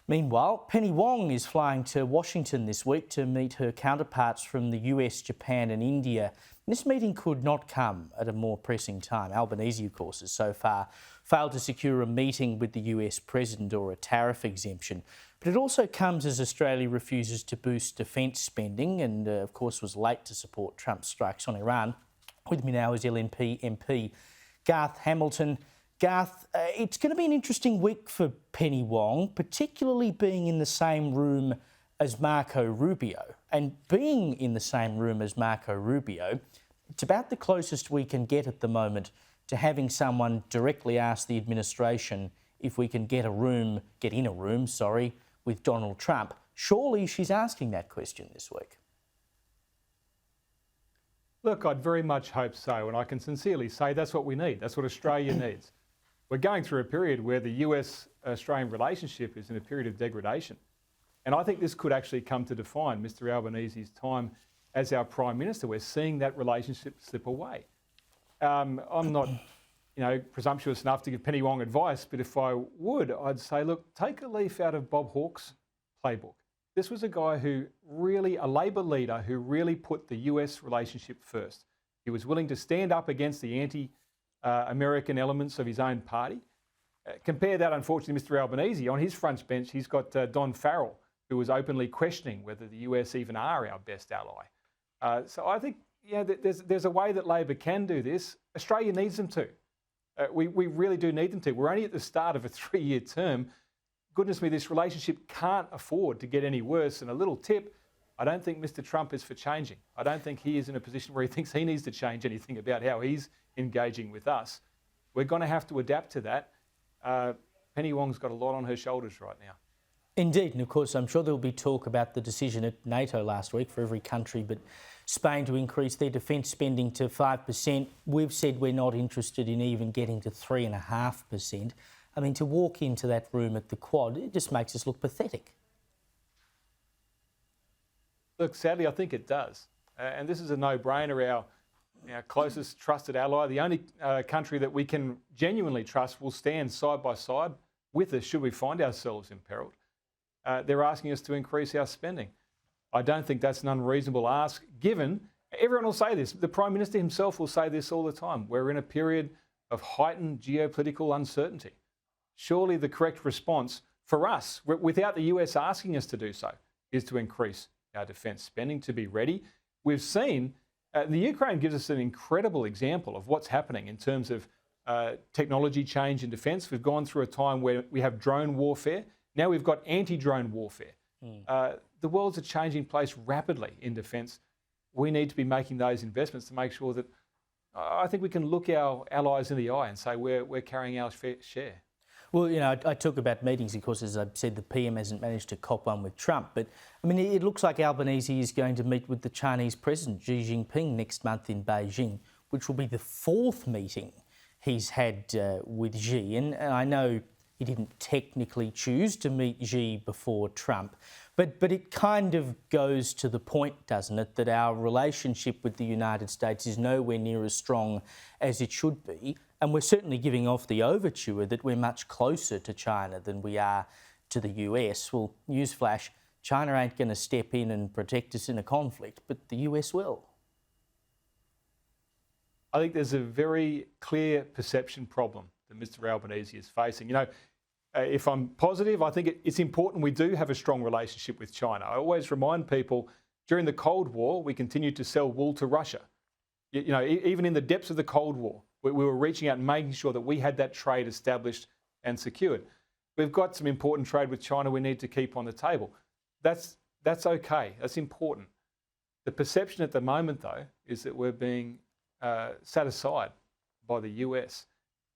Meanwhile, Penny Wong is flying to Washington this week to meet her counterparts from the US, Japan and India. This meeting could not come at a more pressing time. Albanese, of course, has so far failed to secure a meeting with the US president or a tariff exemption. But it also comes as Australia refuses to boost defence spending and, of course, was late to support Trump's strikes on Iran. With me now is LNP MP Garth Hamilton. Garth, it's going to be an interesting week for Penny Wong, particularly being in the same room as Marco Rubio. And being in the same room as Marco Rubio, it's about the closest we can get at the moment to having someone directly ask the administration if we can get in a room, with Donald Trump. Surely she's asking that question this week. Look, I'd very much hope so, and I can sincerely say that's what we need. That's what Australia needs. We're going through a period where the US-Australian relationship is in a period of degradation. And I think this could actually come to define Mr Albanese's time as our Prime Minister. We're seeing that relationship slip away. I'm not, presumptuous enough to give Penny Wong advice, but if I would, I'd say, look, take a leaf out of Bob Hawke's playbook. This was a guy a Labor leader who really put the US relationship first. He was willing to stand up against the anti-American elements of his own party. Compare that, unfortunately, Mr Albanese. On his front bench, he's got Don Farrell, who was openly questioning whether the US even are our best ally. So I think there's a way that Labor can do this. Australia needs them to. We really do need them to. We're only at the start of a 3-year term. Goodness me, this relationship can't afford to get any worse. And a little tip, I don't think Mr Trump is for changing. I don't think he is in a position where he thinks he needs to change anything about how he's engaging with us. We're going to have to adapt to that. Penny Wong's got a lot on her shoulders right now. Indeed, and of course I'm sure there'll be talk about the decision at NATO last week for every country but Spain to increase their defence spending to 5%. We've said we're not interested in even getting to 3.5%. I mean, to walk into that room at the Quad, it just makes us look pathetic. Look, sadly, I think it does. And this is a no-brainer. Our closest trusted ally, the only country that we can genuinely trust, will stand side by side with us should we find ourselves imperilled. They're asking us to increase our spending. I don't think that's an unreasonable ask, given everyone will say this. The Prime Minister himself will say this all the time. We're in a period of heightened geopolitical uncertainty. Surely the correct response for us, without the US asking us to do so, is to increase our defence spending, to be ready. We've seen, the Ukraine gives us an incredible example of what's happening in terms of technology change in defence. We've gone through a time where we have drone warfare. Now we've got anti-drone warfare. The world's a changing place rapidly in defence. We need to be making those investments to make sure that I think we can look our allies in the eye and say we're carrying our fair share. Well, I talk about meetings, of course, as I've said, the PM hasn't managed to cop one with Trump. But, I mean, it looks like Albanese is going to meet with the Chinese President, Xi Jinping, next month in Beijing, which will be the 4th meeting he's had with Xi. And I know he didn't technically choose to meet Xi before Trump. But it kind of goes to the point, doesn't it, that our relationship with the United States is nowhere near as strong as it should be. And we're certainly giving off the overture that we're much closer to China than we are to the US. Well, newsflash, China ain't going to step in and protect us in a conflict, but the US will. I think there's a very clear perception problem that Mr Albanese is facing. If I'm positive, I think it's important we do have a strong relationship with China. I always remind people, during the Cold War, we continued to sell wool to Russia. Even in the depths of the Cold War, we were reaching out and making sure that we had that trade established and secured. We've got some important trade with China we need to keep on the table. That's okay. That's important. The perception at the moment, though, is that we're being set aside by the US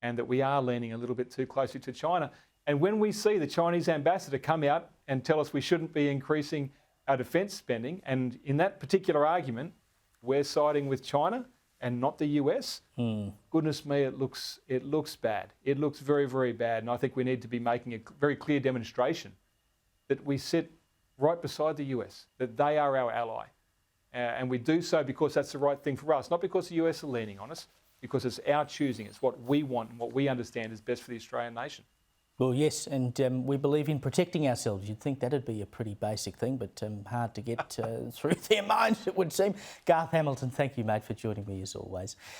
and that we are leaning a little bit too closely to China. And when we see the Chinese ambassador come out and tell us we shouldn't be increasing our defence spending, and in that particular argument, we're siding with China and not the US, goodness me, it looks bad. It looks very, very bad. And I think we need to be making a very clear demonstration that we sit right beside the US, that they are our ally. And we do so because that's the right thing for us, not because the US are leaning on us, because it's our choosing. It's what we want and what we understand is best for the Australian nation. Well, yes, and we believe in protecting ourselves. You'd think that'd be a pretty basic thing, but hard to get through their minds, it would seem. Garth Hamilton, thank you, mate, for joining me as always.